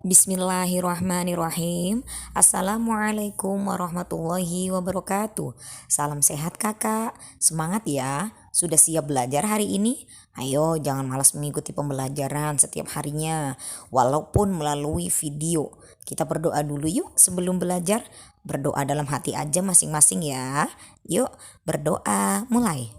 Bismillahirrahmanirrahim. Assalamualaikum warahmatullahi wabarakatuh. Salam sehat kakak. Semangat ya. Sudah siap belajar hari ini? Ayo jangan malas mengikuti pembelajaran setiap harinya. Walaupun melalui video. Kita berdoa dulu yuk sebelum belajar. Berdoa dalam hati aja masing-masing ya. Yuk berdoa mulai.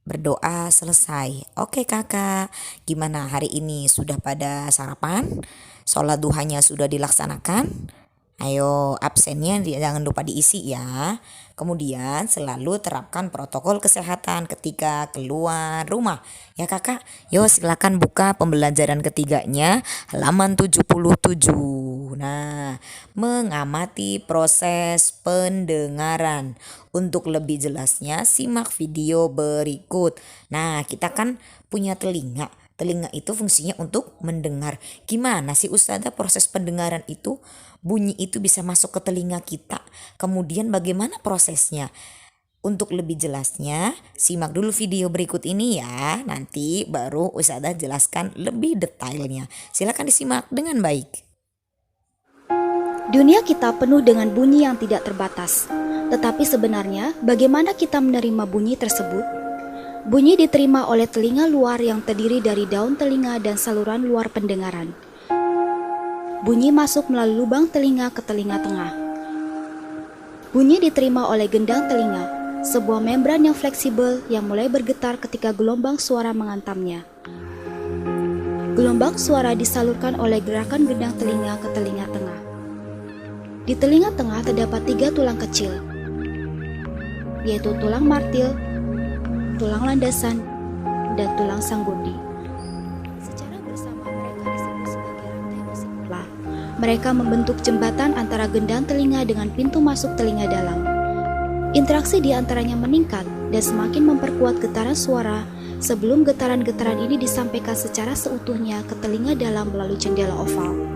Berdoa selesai. Oke kakak, gimana hari ini sudah pada sarapan? Sholat duhanya sudah dilaksanakan? Ayo absennya jangan lupa diisi ya. Kemudian selalu terapkan protokol kesehatan ketika keluar rumah. Ya kakak, yuk silakan buka pembelajaran ketiganya halaman 77. Nah, mengamati proses pendengaran. Untuk lebih jelasnya simak video berikut. Nah, kita kan punya telinga. Telinga itu fungsinya untuk mendengar. Gimana sih Ustazah proses pendengaran itu? Bunyi itu bisa masuk ke telinga kita. Kemudian bagaimana prosesnya? Untuk lebih jelasnya, simak dulu video berikut ini ya. Nanti baru Ustazah jelaskan lebih detailnya. Silakan disimak dengan baik. Dunia kita penuh dengan bunyi yang tidak terbatas. Tetapi sebenarnya, bagaimana kita menerima bunyi tersebut? Bunyi diterima oleh telinga luar yang terdiri dari daun telinga dan saluran luar pendengaran. Bunyi masuk melalui lubang telinga ke telinga tengah. Bunyi diterima oleh gendang telinga, sebuah membran yang fleksibel yang mulai bergetar ketika gelombang suara menghantamnya. Gelombang suara disalurkan oleh gerakan gendang telinga ke telinga tengah. Di telinga tengah terdapat 3 tulang kecil, yaitu tulang martil, tulang landasan, dan tulang sanggurdi. Secara bersama mereka disebut sebagai rantai musikular. Mereka membentuk jembatan antara gendang telinga dengan pintu masuk telinga dalam. Interaksi di antaranya meningkat dan semakin memperkuat getaran suara sebelum getaran-getaran ini disampaikan secara seutuhnya ke telinga dalam melalui jendela oval.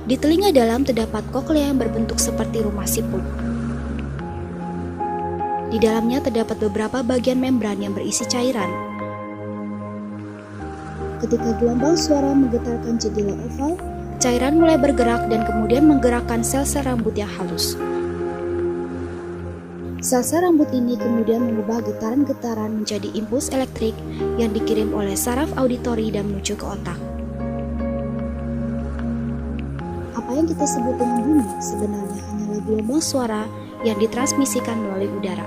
Di telinga dalam terdapat koklea yang berbentuk seperti rumah siput. Di dalamnya terdapat beberapa bagian membran yang berisi cairan. Ketika gelombang suara menggetarkan jendela oval, cairan mulai bergerak dan kemudian menggerakkan sel-sel rambut yang halus. Sel-sel rambut ini kemudian mengubah getaran-getaran menjadi impuls elektrik yang dikirim oleh saraf auditori dan menuju ke otak. Apa yang kita sebut dengan bunyi sebenarnya hanyalah gelombang suara yang ditransmisikan melalui udara.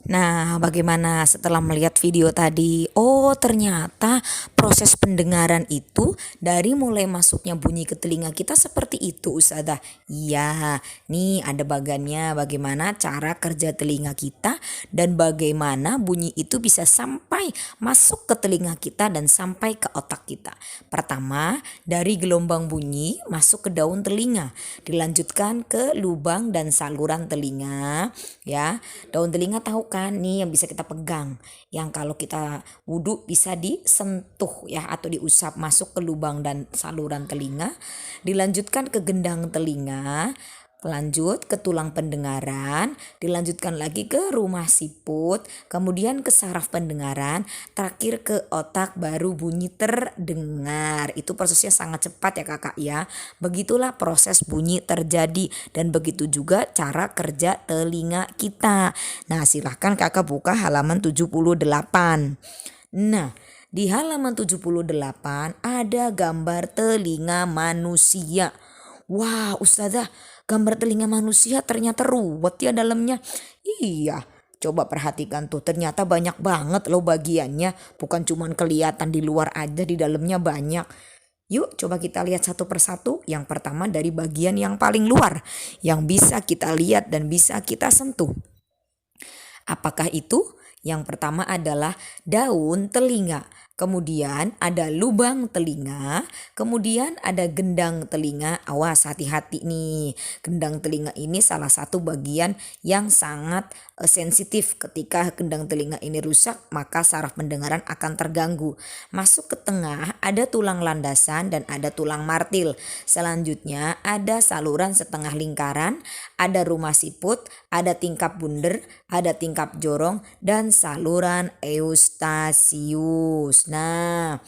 Nah, bagaimana setelah melihat video tadi? Oh, ternyata proses pendengaran itu dari mulai masuknya bunyi ke telinga kita seperti itu, Ustazah. Iya, nih ada bagannya bagaimana cara kerja telinga kita dan bagaimana bunyi itu bisa sampai masuk ke telinga kita dan sampai ke otak kita. Pertama, dari gelombang bunyi masuk ke daun telinga, dilanjutkan ke lubang dan saluran telinga, ya. Daun telinga tahu kan nih yang bisa kita pegang, yang kalau kita wudhu bisa disentuh ya atau diusap masuk ke lubang dan saluran telinga, dilanjutkan ke gendang telinga, lanjut ke tulang pendengaran, dilanjutkan lagi ke rumah siput, kemudian ke saraf pendengaran, terakhir ke otak baru bunyi terdengar. Itu prosesnya sangat cepat ya kakak ya. Begitulah proses bunyi terjadi dan begitu juga cara kerja telinga kita. Nah silahkan kakak buka halaman 78. Nah di halaman 78 ada gambar telinga manusia. Wah Ustazah, gambar telinga manusia ternyata ruwet ya dalamnya. Iya, coba perhatikan tuh, ternyata banyak banget loh bagiannya. Bukan cuma kelihatan di luar aja, di dalamnya banyak. Yuk coba kita lihat satu persatu. Yang pertama dari bagian yang paling luar, yang bisa kita lihat dan bisa kita sentuh. Apakah itu? Yang pertama adalah daun telinga. Kemudian ada lubang telinga, kemudian ada gendang telinga. Awas, hati-hati nih. Gendang telinga ini salah satu bagian yang sangat sensitif. Ketika gendang telinga ini rusak, maka saraf pendengaran akan terganggu. Masuk ke tengah ada tulang landasan dan ada tulang martil. Selanjutnya ada saluran setengah lingkaran, ada rumah siput, ada tingkap bunder, ada tingkap jorong, dan saluran eustasius. Nah,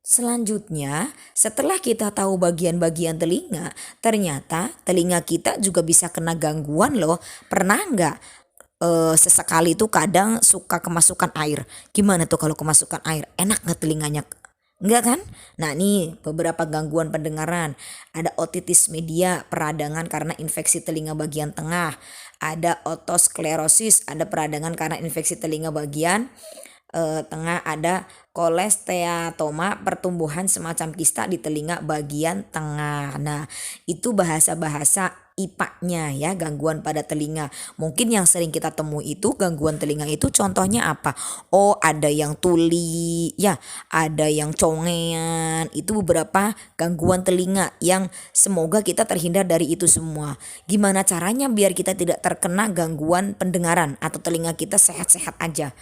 selanjutnya setelah kita tahu bagian-bagian telinga, ternyata telinga kita juga bisa kena gangguan loh. Pernah nggak sesekali itu kadang suka kemasukan air? Gimana tuh kalau kemasukan air? Enak nggak telinganya? Enggak kan? Nah nih beberapa gangguan pendengaran. Ada otitis media, peradangan karena infeksi telinga bagian tengah. Ada otosklerosis, ada peradangan karena infeksi telinga bagian tengah. Ada kolesteatoma, pertumbuhan semacam kista di telinga bagian tengah. Nah itu bahasa-bahasa IPA-nya ya, gangguan pada telinga. Mungkin yang sering kita temui itu gangguan telinga itu contohnya apa? Oh ada yang tuli ya, ada yang congean. Itu beberapa gangguan telinga yang semoga kita terhindar dari itu semua. Gimana caranya biar kita tidak terkena gangguan pendengaran atau telinga kita sehat-sehat aja?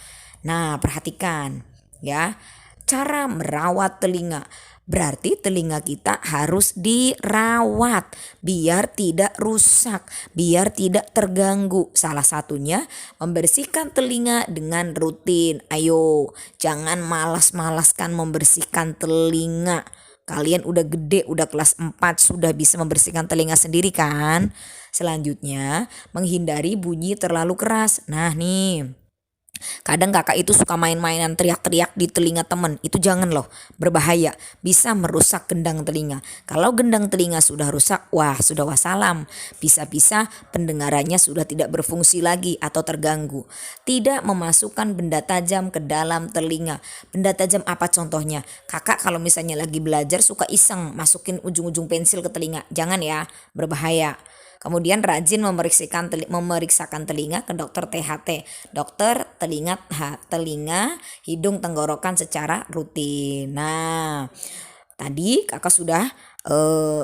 Nah perhatikan ya, cara merawat telinga. Berarti telinga kita harus dirawat biar tidak rusak, biar tidak terganggu. Salah satunya membersihkan telinga dengan rutin. Ayo, jangan malas-malaskan membersihkan telinga. Kalian udah gede, udah kelas 4 sudah bisa membersihkan telinga sendiri kan? Selanjutnya, menghindari bunyi terlalu keras. Nah nih, kadang kakak itu suka main-mainan teriak-teriak di telinga temen. Itu jangan loh, berbahaya. Bisa merusak gendang telinga. Kalau gendang telinga sudah rusak, wah sudah wassalam. Bisa-bisa pendengarannya sudah tidak berfungsi lagi atau terganggu. Tidak memasukkan benda tajam ke dalam telinga. Benda tajam apa contohnya? Kakak kalau misalnya lagi belajar suka iseng masukin ujung-ujung pensil ke telinga. Jangan ya, berbahaya. Kemudian rajin memeriksakan telinga ke dokter THT, dokter telinga, hidung, tenggorokan secara rutin. Nah, tadi kakak sudah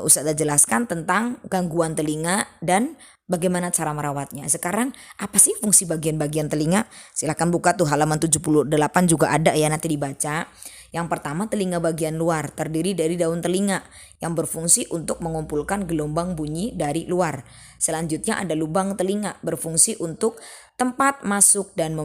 Ustazah jelaskan tentang gangguan telinga dan bagaimana cara merawatnya. Sekarang apa sih fungsi bagian-bagian telinga? Silakan buka tuh halaman 78 juga ada ya, nanti dibaca. Yang pertama, telinga bagian luar terdiri dari daun telinga yang berfungsi untuk mengumpulkan gelombang bunyi dari luar. Selanjutnya ada lubang telinga berfungsi untuk tempat masuk dan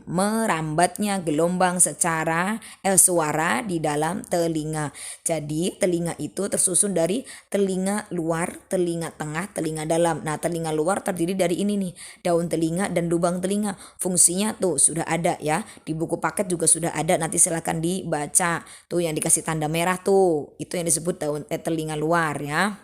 merambatnya gelombang suara di dalam telinga. Jadi telinga itu tersusun dari telinga luar, telinga tengah, telinga dalam. Nah telinga luar terdiri dari ini nih, daun telinga dan lubang telinga. Fungsinya tuh sudah ada ya, di buku paket juga sudah ada, nanti silakan dibaca. Tuh yang dikasih tanda merah tuh, itu yang disebut telinga luar ya.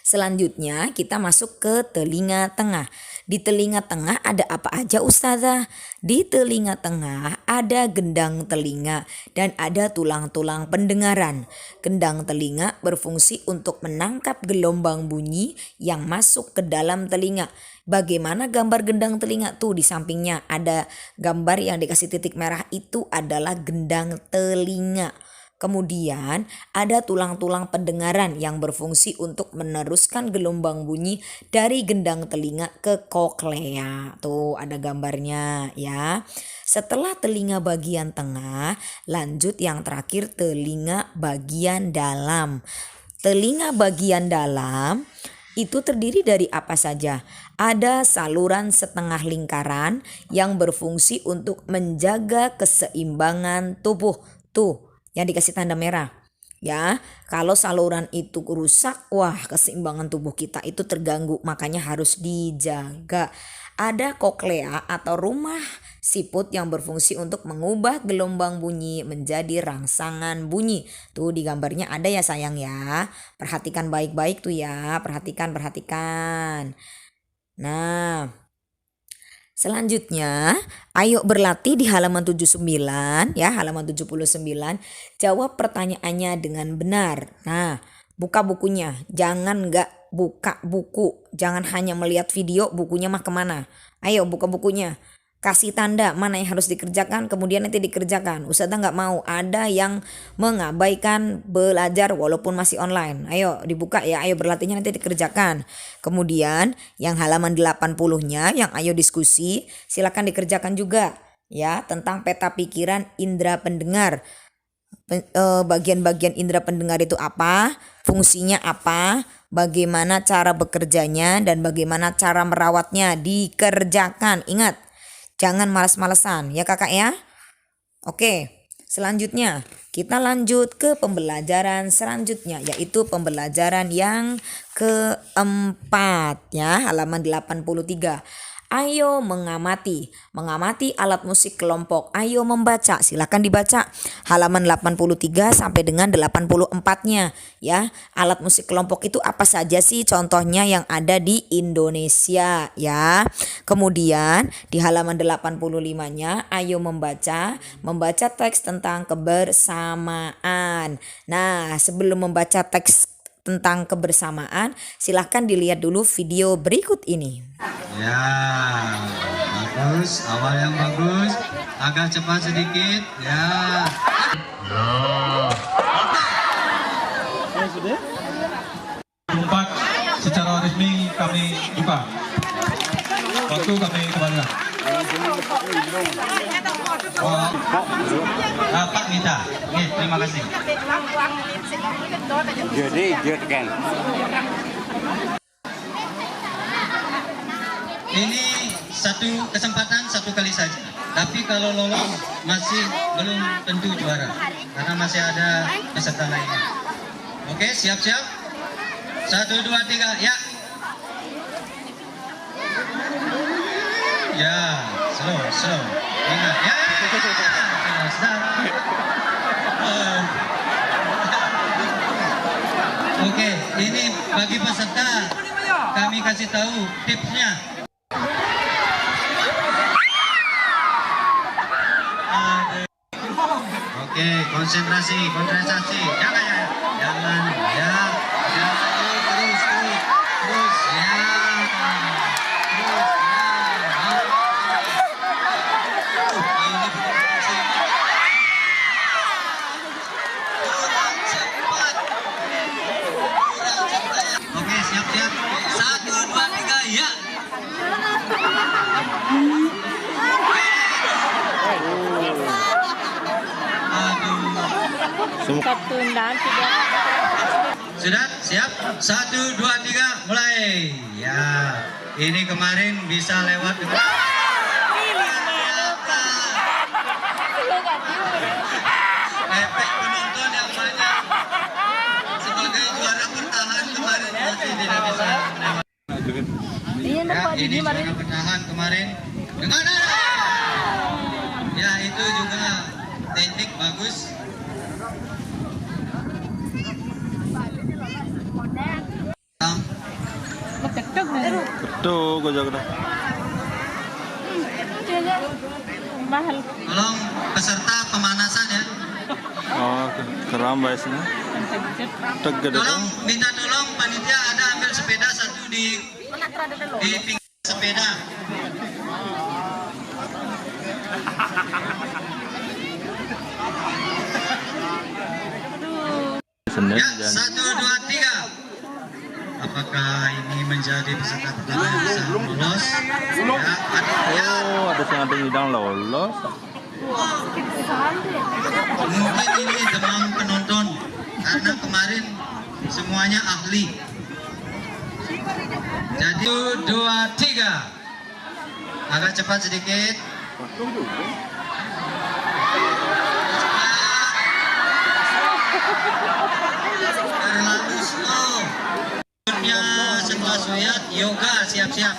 Selanjutnya kita masuk ke telinga tengah. Di telinga tengah ada apa aja Ustazah? Di telinga tengah ada gendang telinga dan ada tulang-tulang pendengaran. Gendang telinga berfungsi untuk menangkap gelombang bunyi yang masuk ke dalam telinga. Bagaimana gambar gendang telinga tuh? Di sampingnya ada gambar yang dikasih titik merah, itu adalah gendang telinga. Kemudian ada tulang-tulang pendengaran yang berfungsi untuk meneruskan gelombang bunyi dari gendang telinga ke koklea. Tuh ada gambarnya ya. Setelah telinga bagian tengah, lanjut yang terakhir telinga bagian dalam. Telinga bagian dalam itu terdiri dari apa saja? Ada saluran setengah lingkaran yang berfungsi untuk menjaga keseimbangan tubuh. Tuh yang dikasih tanda merah ya. Kalau saluran itu rusak, wah keseimbangan tubuh kita itu terganggu, makanya harus dijaga. Ada koklea atau rumah siput yang berfungsi untuk mengubah gelombang bunyi menjadi rangsangan bunyi. Tuh di gambarnya ada ya sayang ya, perhatikan baik-baik tuh ya, perhatikan. Nah selanjutnya, ayo berlatih di halaman 79 ya, halaman 79. Jawab pertanyaannya dengan benar. Nah, buka bukunya. Jangan nggak buka buku. Jangan hanya melihat video, bukunya mah kemana? Ayo buka bukunya. kasih tanda mana yang harus dikerjakan, kemudian nanti dikerjakan. Ustazah nggak mau ada yang mengabaikan belajar walaupun masih online. Ayo dibuka ya, ayo berlatihnya nanti dikerjakan. Kemudian yang halaman 80-nya yang ayo diskusi silakan dikerjakan juga ya, tentang peta pikiran indera pendengar. Bagian-bagian indera pendengar itu apa, fungsinya apa, bagaimana cara bekerjanya, dan bagaimana cara merawatnya. Dikerjakan, ingat, jangan malas-malesan ya kakak ya. Oke, selanjutnya kita lanjut ke pembelajaran selanjutnya, yaitu pembelajaran yang keempat ya, halaman 83. Ayo mengamati alat musik kelompok. Ayo membaca, silakan dibaca halaman 83 sampai dengan 84-nya ya. Alat musik kelompok itu apa saja sih contohnya yang ada di Indonesia ya. Kemudian di halaman 85-nya ayo membaca teks tentang kebersamaan. Nah, sebelum membaca teks tentang kebersamaan, silahkan dilihat dulu video berikut ini. Ya, bagus, awal yang bagus, agak cepat sedikit, ya. Tempat secara resmi kami buka. Waktu kami kembalikan. Pak Mita, terima kasih. Jadi kan. Ini satu kesempatan satu kali saja. Tapi kalau lolos masih belum tentu juara karena masih ada peserta lainnya. Oke, siap-siap. 1, 2, 3, ya. Ya, slow. Ingat, ya. Oke, ini bagi peserta kami kasih tahu tipsnya. Oke, konsentrasi. Jangan ya. Terus ya. Oke, siap-siap. 1, 2, 3, ya. Sudah siap? 1, 2, 3, mulai. Ya, ini kemarin bisa lewat dengan efek penonton yang banyak. Sebagai juara bertahan kemarin masih tidak bisa melewati. Ya, ini juara bertahan kemarin dengan ya, itu juga teknik bagus. Betul, gue jaga. Tolong peserta pemanasan ya. Oh, keram biasanya. Tolong minta tolong panitia ada ambil sepeda satu di pinggir sepeda. Ya, 1, 2, 3. Apakah ini menjadi peserta pertama yang bisa lolos? Ya, ada yang ada hidang lolos. mungkin ini demam penonton karena kemarin semuanya ahli. Jadi 1, 2, 3. Agak cepat sedikit. Terlalu slow. Setelah suyat, yoga siap-siap.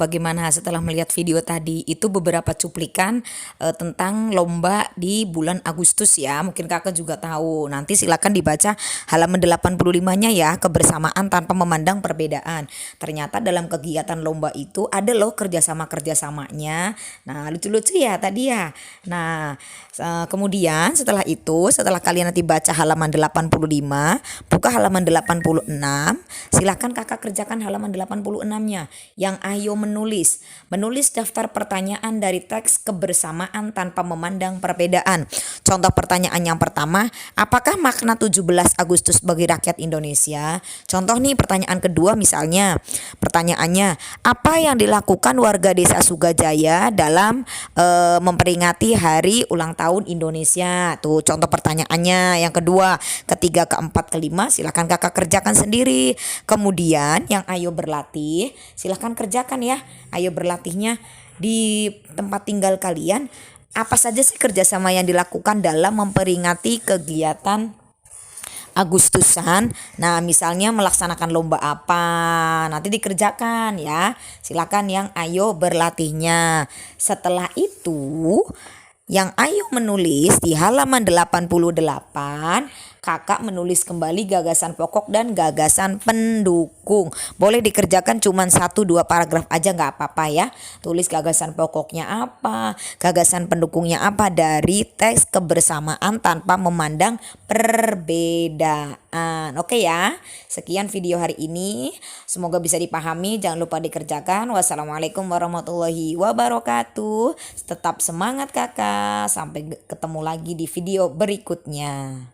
bagaimana setelah melihat video tadi itu beberapa cuplikan tentang lomba di bulan Agustus ya. Mungkin kakak juga tahu. Nanti silakan dibaca halaman 85-nya ya, kebersamaan tanpa memandang perbedaan. Ternyata dalam kegiatan lomba itu ada loh kerjasamanya. Nah lucu-lucu ya tadi ya. Nah kemudian setelah itu, setelah kalian nanti baca halaman 85, buka halaman 86, silakan kakak kerjakan halaman 86-nya. Yang ayo menulis daftar pertanyaan dari teks kebersamaan tanpa memandang perbedaan. Contoh pertanyaan yang pertama, apakah makna 17 Agustus bagi rakyat Indonesia? Contoh nih pertanyaan kedua misalnya, pertanyaannya, apa yang dilakukan warga desa Sugajaya dalam memperingati hari ulang tahun Indonesia? Tuh contoh pertanyaannya. Yang kedua, ketiga, keempat, kelima silakan kakak kerjakan sendiri. Kemudian yang ayo berlatih silakan kerjakan ya. Ayo berlatihnya di tempat tinggal kalian. Apa saja sih kerjasama yang dilakukan dalam memperingati kegiatan Agustusan? Nah misalnya melaksanakan lomba apa, nanti dikerjakan ya. Silakan yang ayo berlatihnya. Setelah itu yang ayo menulis di halaman 88, kakak menulis kembali gagasan pokok dan gagasan pendukung. Boleh dikerjakan cuma 1-2 paragraf aja nggak apa-apa ya. Tulis gagasan pokoknya apa, gagasan pendukungnya apa dari teks kebersamaan tanpa memandang perbedaan. Oke ya, sekian video hari ini. Semoga bisa dipahami, jangan lupa dikerjakan. Wassalamualaikum warahmatullahi wabarakatuh. Tetap semangat kakak, sampai ketemu lagi di video berikutnya.